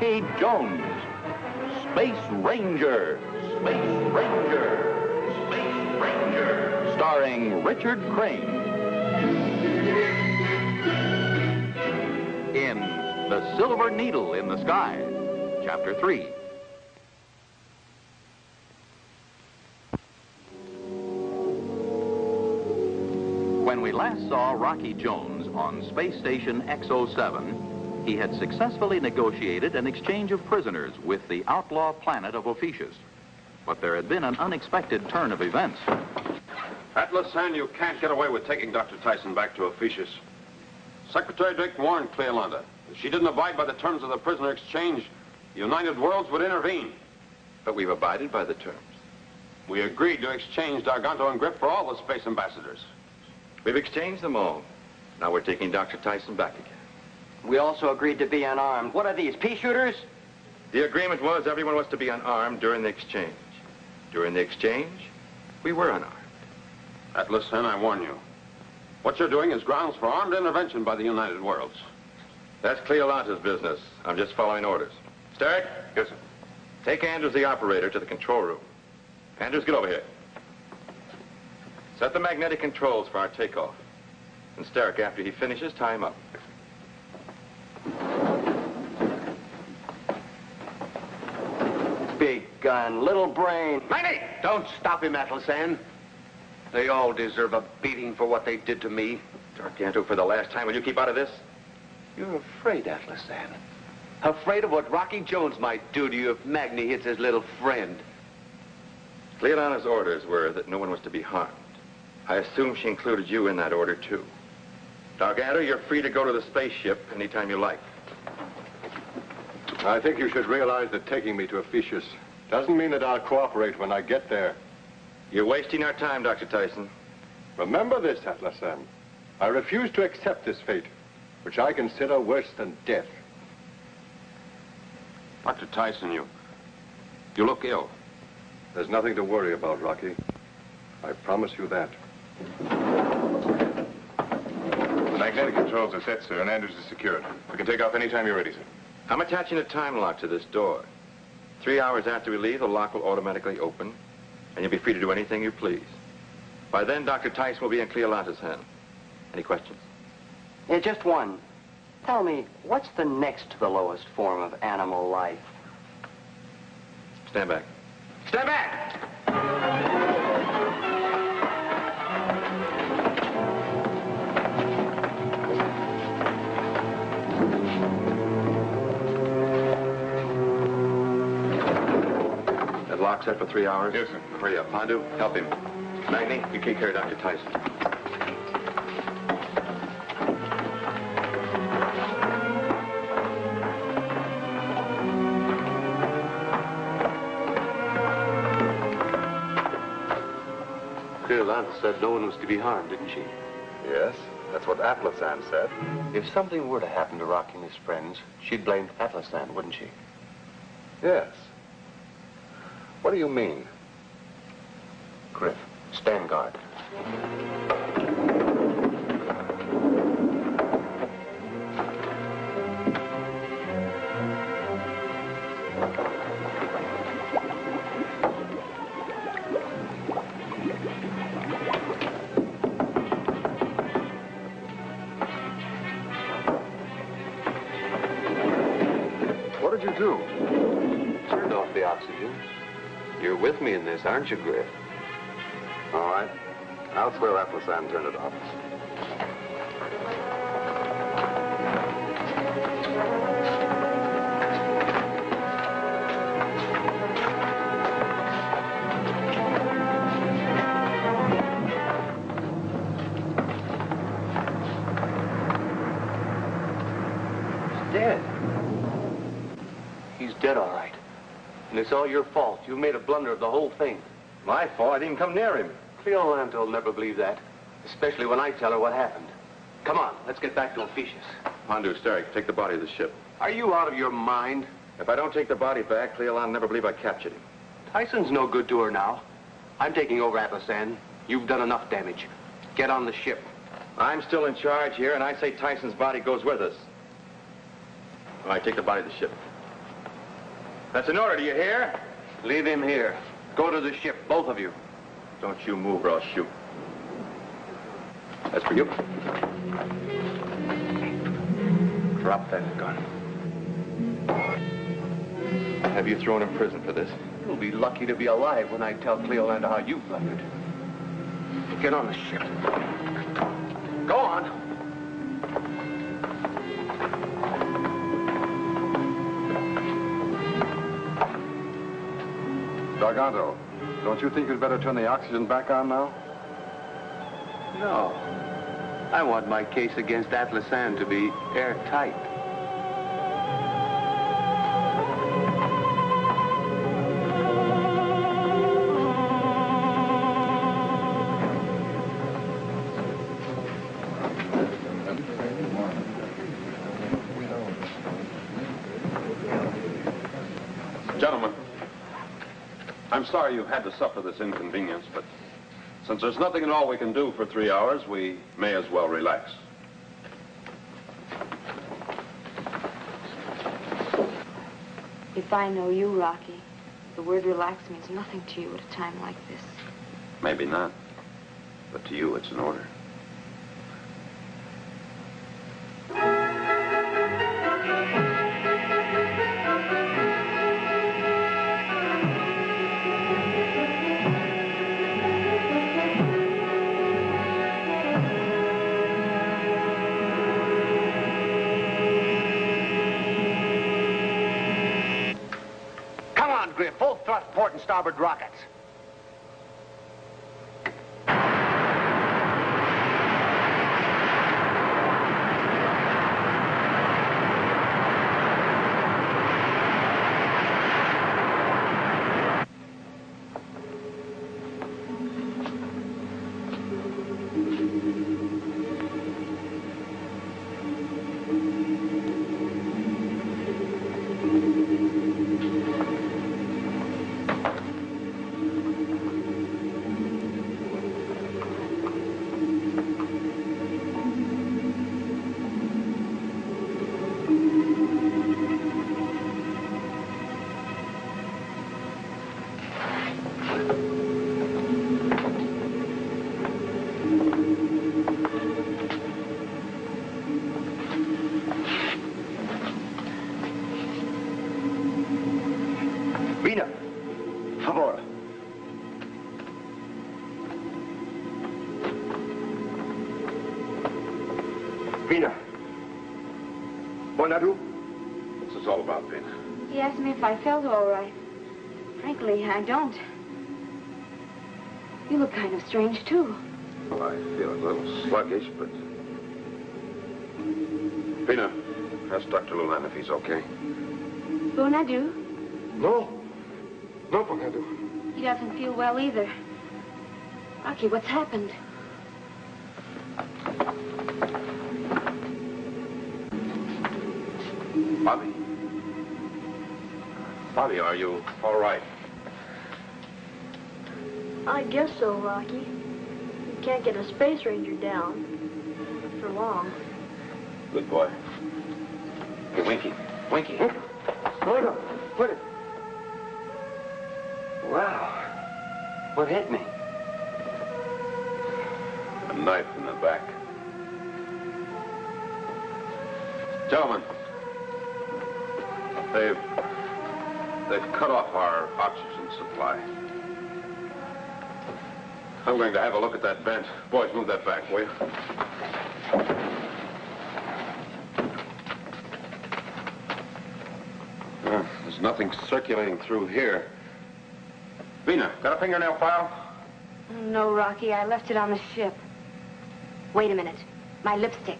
Rocky Jones, Space Ranger, Space Ranger, Space Ranger, starring Richard Crane. In The Silver Needle in the Sky, Chapter 3. When we last saw Rocky Jones on Space Station X07, he had successfully negotiated an exchange of prisoners with the outlaw planet of Ophiuchus. But there had been an unexpected turn of events. Atlas, you can't get away with taking Dr. Tyson back to Ophiuchus. Secretary Drake warned Cleolanda. If she didn't abide by the terms of the prisoner exchange, the United Worlds would intervene. But we've abided by the terms. We agreed to exchange D'Arganto and Griff for all the space ambassadors. We've exchanged them all. Now we're taking Dr. Tyson back again. We also agreed to be unarmed. What are these, pea shooters? The agreement was everyone was to be unarmed during the exchange. During the exchange, we were unarmed. Atlas, I warn you. What you're doing is grounds for armed intervention by the United Worlds. That's Cleolanta's business. I'm just following orders. Starrick? Yes, sir. Take Andrews, the operator, to the control room. Andrews, get over here. Set the magnetic controls for our takeoff. And Starrick, after he finishes, tie him up. Big gun, little brain. Maggie, don't stop him, Atlasan. They all deserve a beating for what they did to me. D'Arganto, for the last time, will you keep out of this? You're afraid, Atlasan. Afraid of what Rocky Jones might do to you if Magni hits his little friend. Cleolanta's orders were that no one was to be harmed. I assume she included you in that order, too. D'Arganto, you're free to go to the spaceship anytime you like. I think you should realize that taking me to Ophiuchus doesn't mean that I'll cooperate when I get there. You're wasting our time, Dr. Tyson. Remember this, Atlasan. I refuse to accept this fate, which I consider worse than death. Dr. Tyson, you look ill. There's nothing to worry about, Rocky. I promise you that. The magnetic controls are set, sir, and Andrews is secured. We can take off anytime you're ready, sir. I'm attaching a time lock to this door. 3 hours after we leave, the lock will automatically open, and you'll be free to do anything you please. By then, Dr. Tyson will be in Cleolanta's hand. Any questions? Yeah, just one. Tell me, what's the next to the lowest form of animal life? Stand back. Stand back! That lock set for 3 hours? Yes, sir. Hurry up. Pandu, help him. Magni, you take care of Dr. Tyson. Cleolanta said no one was to be harmed, didn't she? Yes, that's what Atlasan said. If something were to happen to Rocky and his friends, she'd blame Atlasan, wouldn't she? Yes. What do you mean? Griff, stand guard. What did you do? Turned off the oxygen. You're with me in this, aren't you, Griff? All right. I'll swear Atlasan turned it off. He's dead. He's dead, all right. And it's all your fault. You made a blunder of the whole thing. My fault? I didn't even come near him. Cleolanta will never believe that, especially when I tell her what happened. Come on, let's get back to Ophiuchus. Pandu, Starrick, take the body of the ship. Are you out of your mind? If I don't take the body back, Cleolanta will never believe I captured him. Tyson's no good to her now. I'm taking over Atlasan. You've done enough damage. Get on the ship. I'm still in charge here, and I say Tyson's body goes with us. All right, take the body of the ship. That's an order, do you hear? Leave him here. Go to the ship, both of you. Don't you move or I'll shoot. That's for you. Drop that gun. I'll have you thrown in prison for this. You'll be lucky to be alive when I tell Cleolanda how you blundered. Get on the ship. Go on. Garganto, don't you think you'd better turn the oxygen back on now? No. I want my case against Atlas Ann to be airtight. Gentlemen, I'm sorry you've had to suffer this inconvenience, but since there's nothing at all we can do for 3 hours, we may as well relax. If I know you, Rocky, the word relax means nothing to you at a time like this. Maybe not, but to you it's an order. Griff, both thrust, port, and starboard rockets. Vina, favor. Vina. Bonadu? What's this all about, Vina? He asked me if I felt all right. Frankly, I don't. You look kind of strange, too. Well, I feel a little sluggish, but... Vina, ask Dr. Lulan if he's okay. Bonadu? No. No, Bonadu. He doesn't feel well either. Rocky, what's happened? Bobby? Bobby, are you all right? I guess so, Rocky. You can't get a space ranger down for long. Good boy. Hey, Winky. Winky. No, no. What? Wow. What hit me? A knife in the back. Gentlemen, they've cut off our oxygen supply. I'm going to have a look at that vent. Boys, move that back, will you? There's nothing circulating through here. Vina, got a fingernail file? No, Rocky, I left it on the ship. Wait a minute. My lipstick.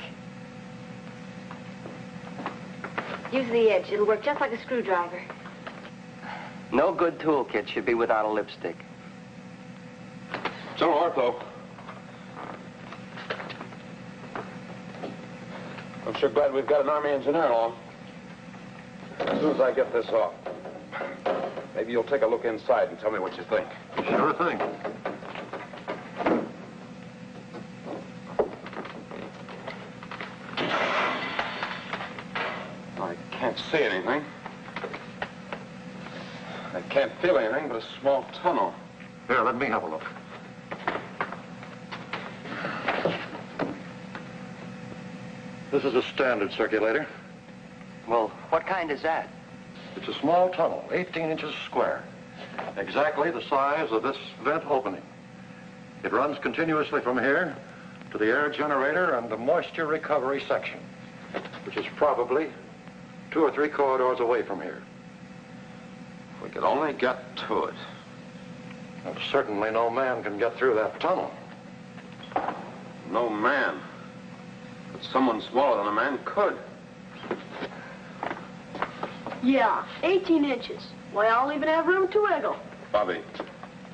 Use the edge. It'll work just like a screwdriver. No good toolkit should be without a lipstick. General Ortho. I'm sure glad we've got an Army engineer along. As soon as I get this off, maybe you'll take a look inside and tell me what you think. Sure thing. I can't see anything. can't feel anything but a small tunnel. Here, let me have a look. This is a standard circulator. Well, what kind is that? It's a small tunnel, 18 inches square. Exactly the size of this vent opening. It runs continuously from here to the air generator and the moisture recovery section, which is probably 2 or 3 corridors away from here. If we could only get to it. And certainly no man can get through that tunnel. No man. But someone smaller than a man could. Yeah, 18 inches. Why, I'll even have room to wiggle. Bobby,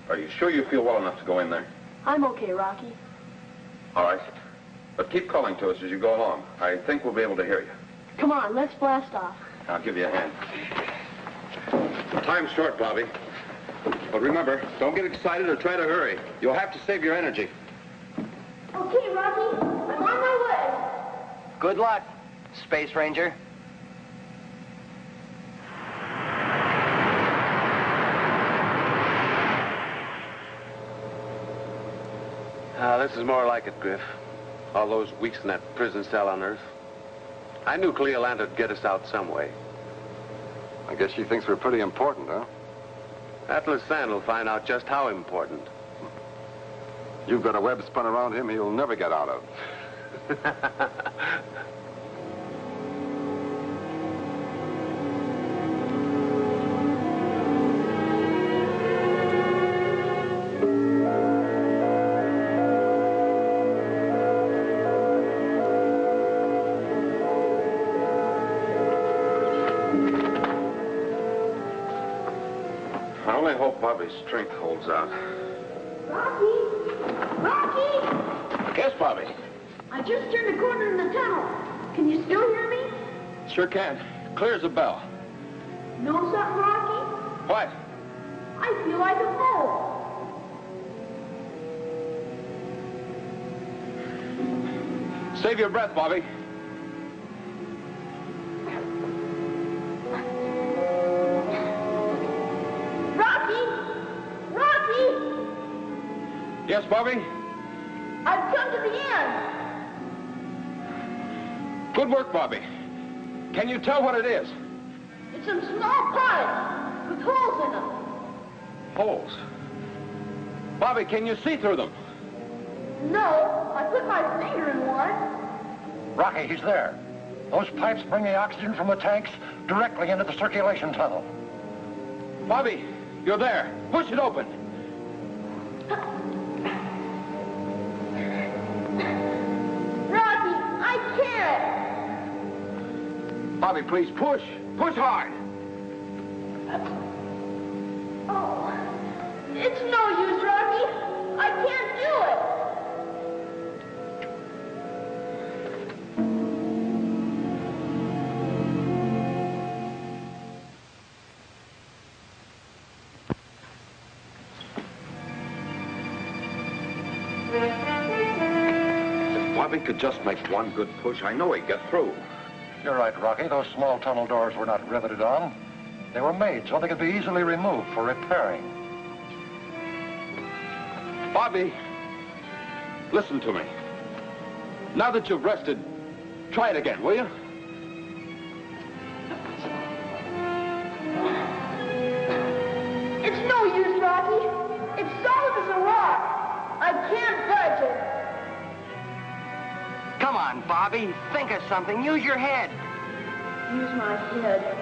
are you sure you feel well enough to go in there? I'm okay, Rocky. All right. But keep calling to us as you go along. I think we'll be able to hear you. Come on, let's blast off. I'll give you a hand. Time's short, Bobby. But remember, don't get excited or try to hurry. You'll have to save your energy. Okay, Rocky, I'm on my way. Good luck, Space Ranger. This is more like it, Griff. All those weeks in that prison cell on Earth. I knew Cleolanda would get us out some way. I guess she thinks we're pretty important, huh? Atlas Sand will find out just how important. You've got a web spun around him he'll never get out of. I only hope Bobby's strength holds out. Rocky! Rocky! Yes, Bobby. I just turned a corner in the tunnel. Can you still hear me? Sure can. Clear as a bell. Know something, Rocky? What? I feel like a mole. Save your breath, Bobby. Yes, Bobby? I've come to the end. Good work, Bobby. Can you tell what it is? It's some small pipes with holes in them. Holes. Bobby, can you see through them? No, I put my finger in one. Rocky, he's there. Those pipes bring the oxygen from the tanks directly into the circulation tunnel. Bobby, you're there. Push it open. Rocky, I can't. Bobby, please push. Push hard. Oh, it's no use, Rocky. I can't do it. Bobby could just make one good push. I know he'd get through. You're right, Rocky. Those small tunnel doors were not riveted on. They were made so they could be easily removed for repairing. Bobby, listen to me. Now that you've rested, try it again, will you? It's no use, Rocky. It's solid as a rock. I can't budge it. Come on, Bobby. Think of something. Use your head. Use my head.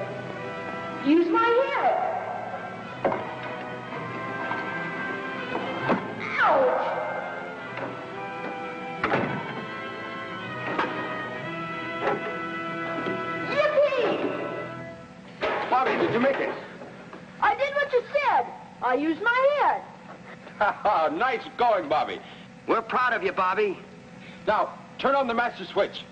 Use my head. Ouch! Yippee! Bobby, did you make it? I did what you said. I used my head. Nice going, Bobby. We're proud of you, Bobby. Now, turn on the master switch.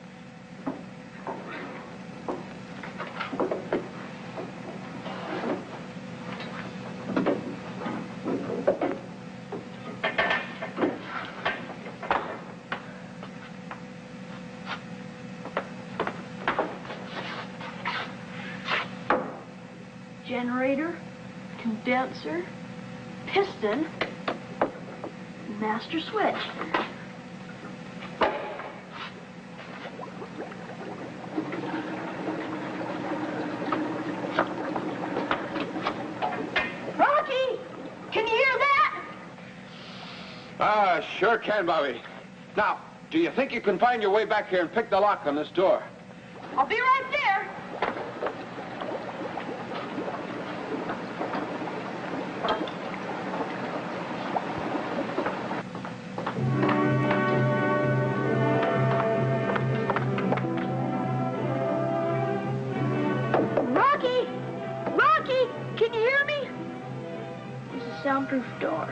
Generator, condenser, piston, master switch. Rocky! Can you hear that? Sure can, Bobby. Now, do you think you can find your way back here and pick the lock on this door? I'll be right there. Rocky! Rocky! Can you hear me? It's a soundproof door.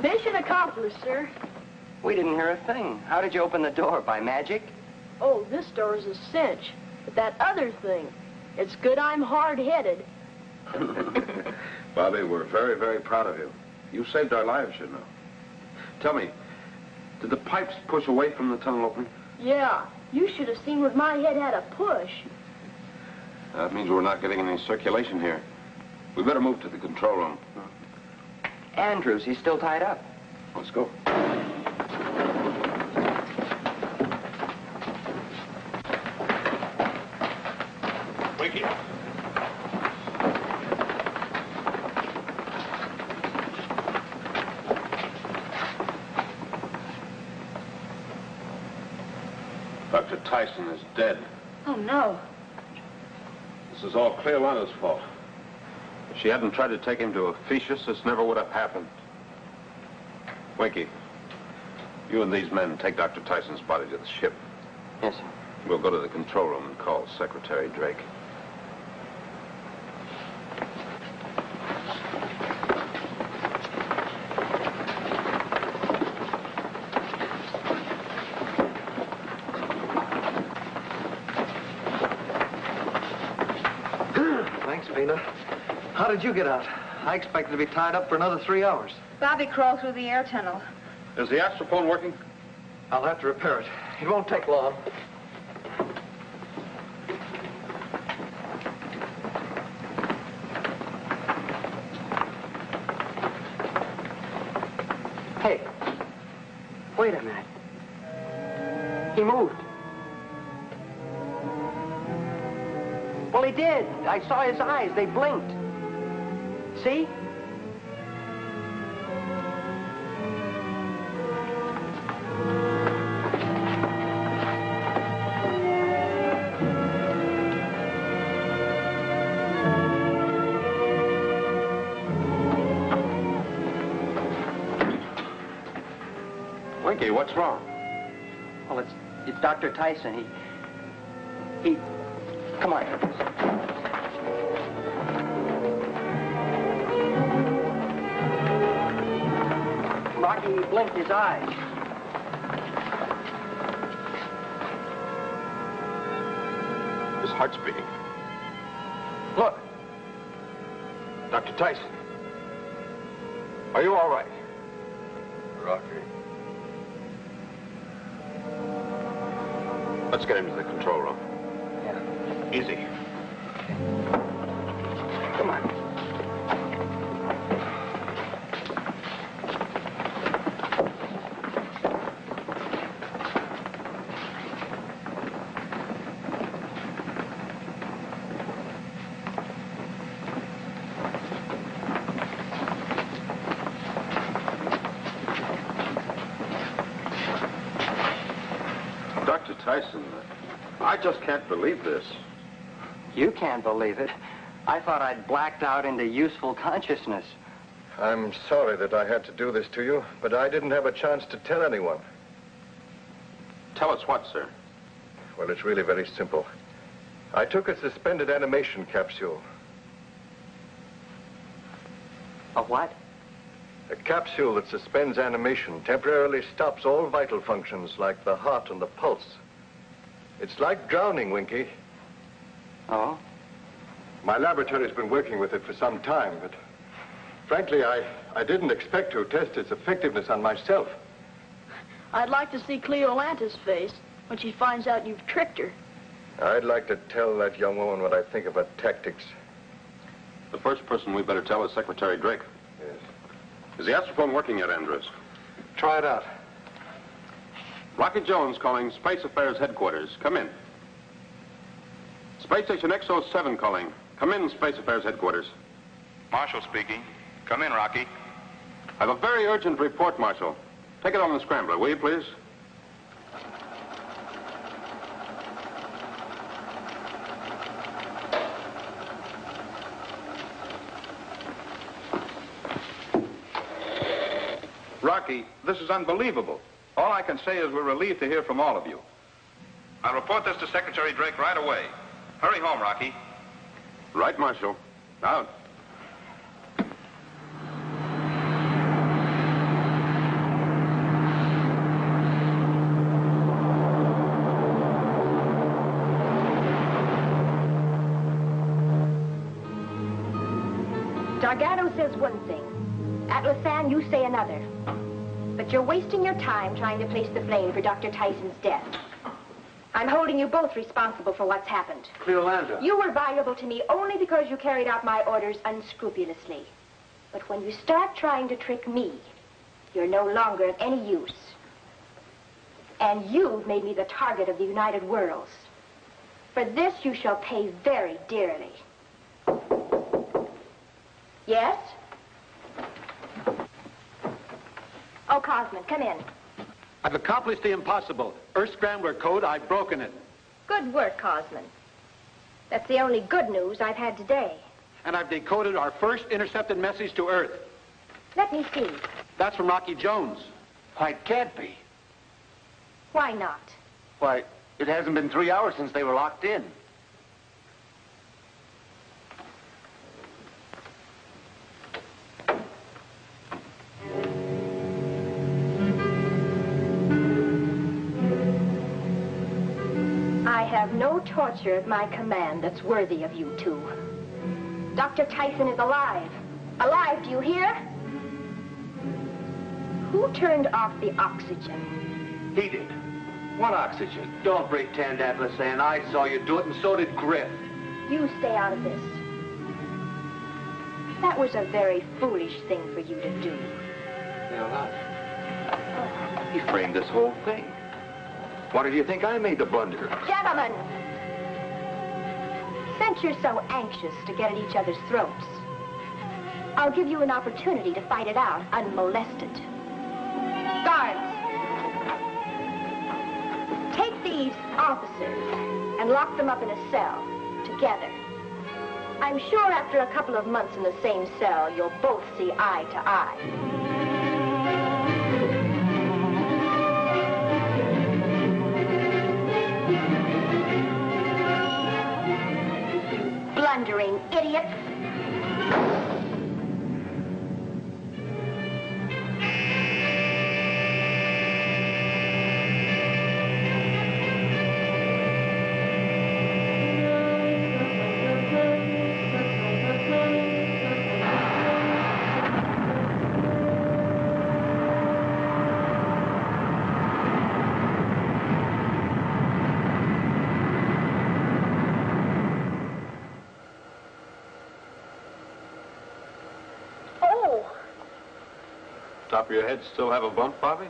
Mission accomplished, sir. We didn't hear a thing. How did you open the door? By magic? Oh, this door is a cinch. But that other thing, it's good I'm hard-headed. Bobby, we're very, very proud of you. You saved our lives, you know. Tell me, did the pipes push away from the tunnel opening? Yeah, you should have seen what my head had a push. That means we're not getting any circulation here. We better move to the control room. Andrews, he's still tied up. Let's go. Wakey. Dr. Tyson is dead. Oh, no. This is all Cleolanda's fault. If she hadn't tried to take him to Ophiuchus, this never would have happened. Winky, you and these men take Dr. Tyson's body to the ship. Yes, sir. We'll go to the control room and call Secretary Drake. Thanks, Pina. How did you get out? I expected to be tied up for another 3 hours. Bobby crawled through the air tunnel. Is the astrophone working? I'll have to repair it. It won't take long. Hey, wait a minute. He moved. Well, he did. I saw his eyes. They blinked. See? Winky, what's wrong? Well, it's Dr. Tyson. He... Come on. Rocky blinked his eyes. His heart's beating. Look. Dr. Tyson. Are you all right? Rocky. Let's get him to the control room. Yeah. Easy. Come on. Dr. Tyson, I just can't believe this. You can't believe it. I thought I'd blacked out into useful consciousness. I'm sorry that I had to do this to you, but I didn't have a chance to tell anyone. Tell us what, sir? Well, it's really very simple. I took a suspended animation capsule. A what? A capsule that suspends animation temporarily stops all vital functions like the heart and the pulse. It's like drowning, Winky. Oh? My laboratory's been working with it for some time, but frankly, I didn't expect to test its effectiveness on myself. I'd like to see Cleolanta's face when she finds out you've tricked her. I'd like to tell that young woman what I think of her tactics. The first person we better tell is Secretary Drake. Yes. Is the astrophone working yet, Andrews? Try it out. Rocky Jones calling Space Affairs Headquarters. Come in. Space Station X07 calling. Come in, Space Affairs Headquarters. Marshall speaking. Come in, Rocky. I have a very urgent report, Marshal. Take it on the scrambler, will you, please? Rocky, this is unbelievable. All I can say is we're relieved to hear from all of you. I'll report this to Secretary Drake right away. Hurry home, Rocky. Right, Marshal. Out. Gargano says one thing. Atlasan, you say another. But you're wasting your time trying to place the blame for Dr. Tyson's death. I'm holding you both responsible for what's happened. Cleolanda. You were valuable to me only because you carried out my orders unscrupulously. But when you start trying to trick me, you're no longer of any use. And you've made me the target of the United Worlds. For this you shall pay very dearly. Yes? Oh, Cosman, come in. I've accomplished the impossible. Earth Scrambler code, I've broken it. Good work, Cosman. That's the only good news I've had today. And I've decoded our first intercepted message to Earth. Let me see. That's from Rocky Jones. Why, it can't be. Why not? Why, it hasn't been 3 hours since they were locked in. I have no torture at my command that's worthy of you two. Dr. Tyson is alive. Alive, do you hear? Who turned off the oxygen? He did. What oxygen? Don't pretend, Atlasan. I saw you do it, and so did Griff. You stay out of this. That was a very foolish thing for you to do. He framed this whole thing. Why did you think I made the blunder? Gentlemen! Since you're so anxious to get at each other's throats, I'll give you an opportunity to fight it out unmolested. Guards! Take these officers and lock them up in a cell together. I'm sure after a couple of months in the same cell, you'll both see eye to eye. Blundering idiots. Top of your head still have a bump, Bobby?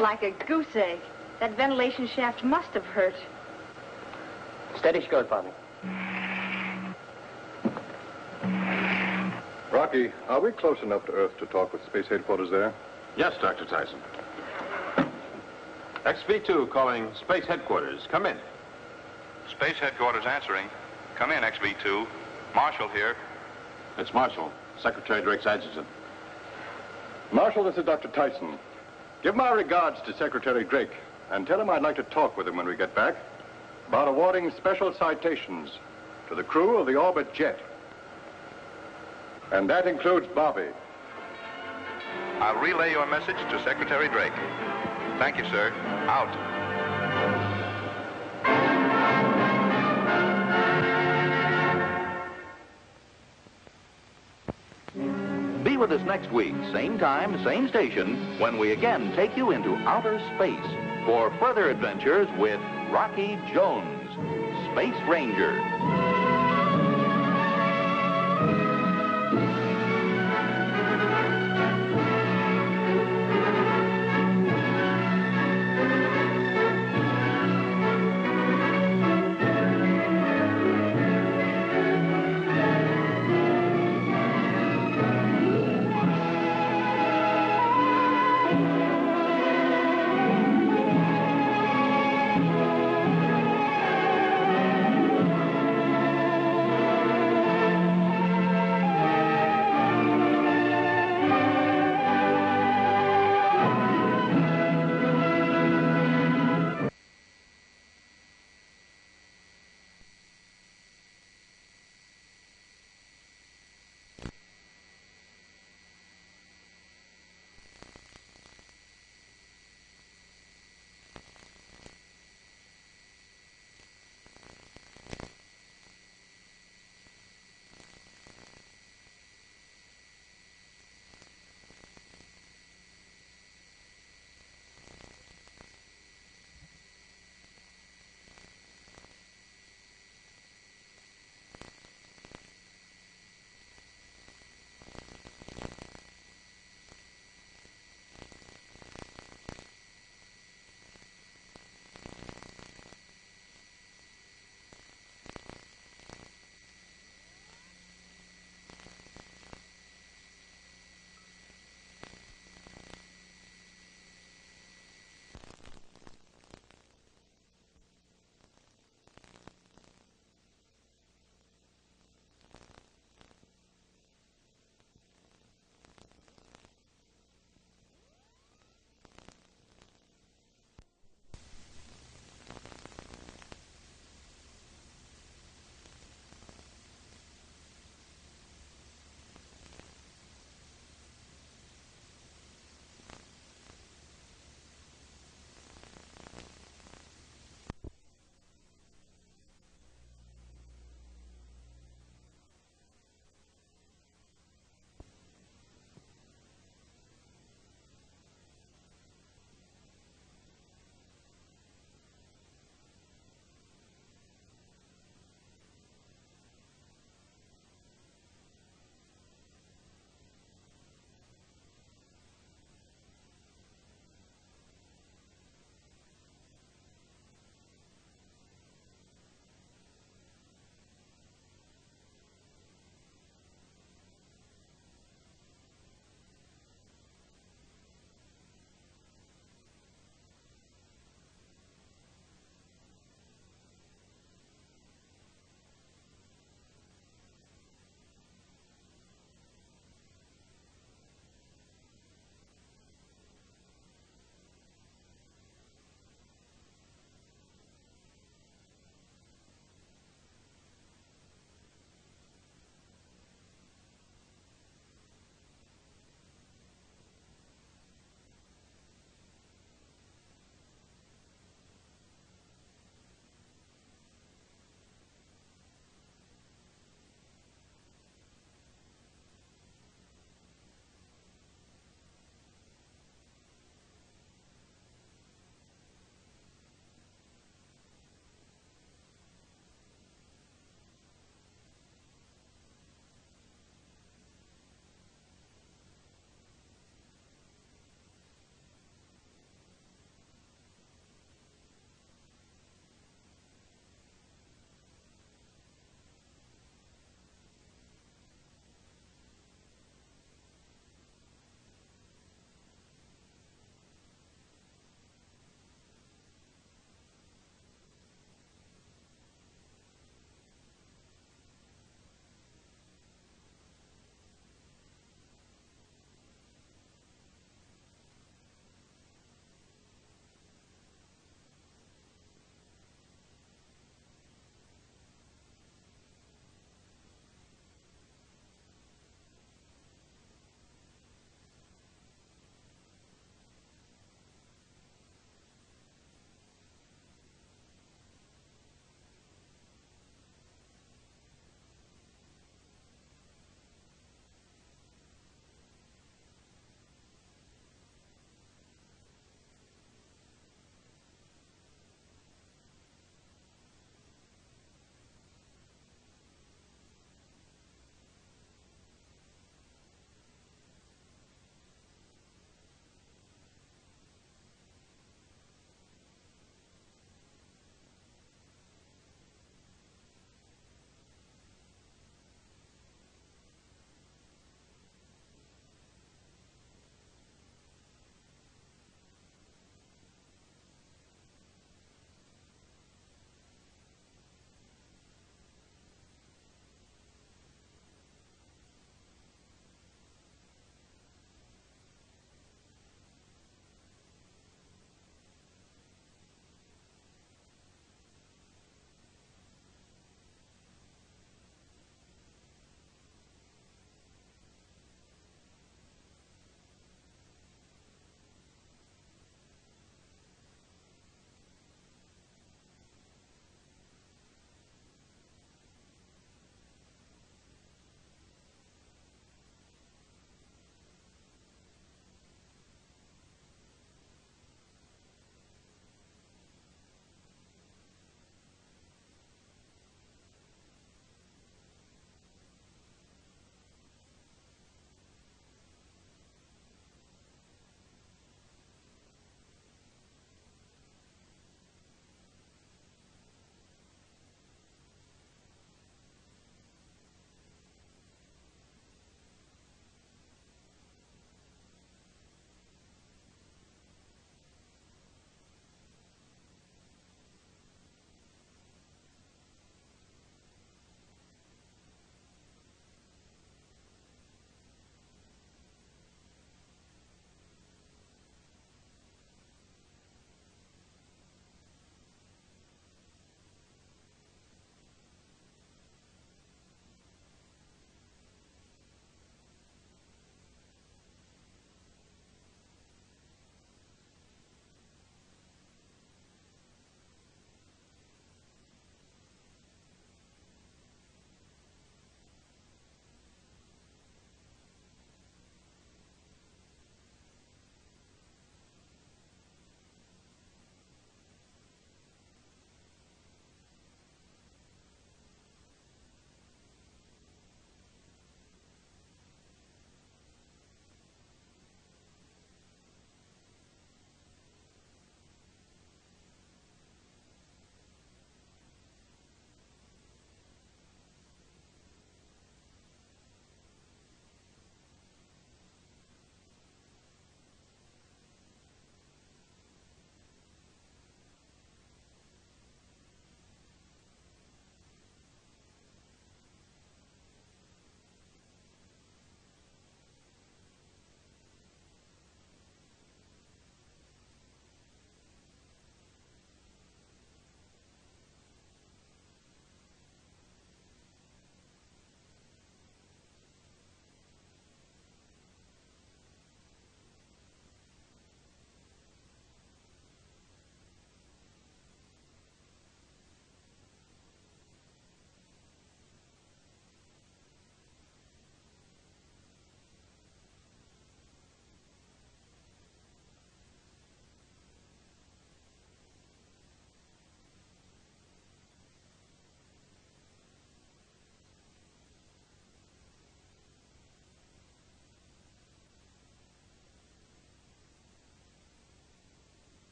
Like a goose egg. That ventilation shaft must have hurt. Steady she goes, Bobby. Rocky, are we close enough to Earth to talk with Space Headquarters there? Yes, Dr. Tyson. XV2 calling Space Headquarters. Come in. Space Headquarters answering. Come in, XV2. Marshall here. It's Marshall, Secretary Drake's adjutant. Marshal, this is Dr. Tyson. Give my regards to Secretary Drake and tell him I'd like to talk with him when we get back about awarding special citations to the crew of the Orbit jet. And that includes Bobby. I'll relay your message to Secretary Drake. Thank you, sir. Out. Be with us next week, same time, same station, when we again take you into outer space for further adventures with Rocky Jones, Space Ranger.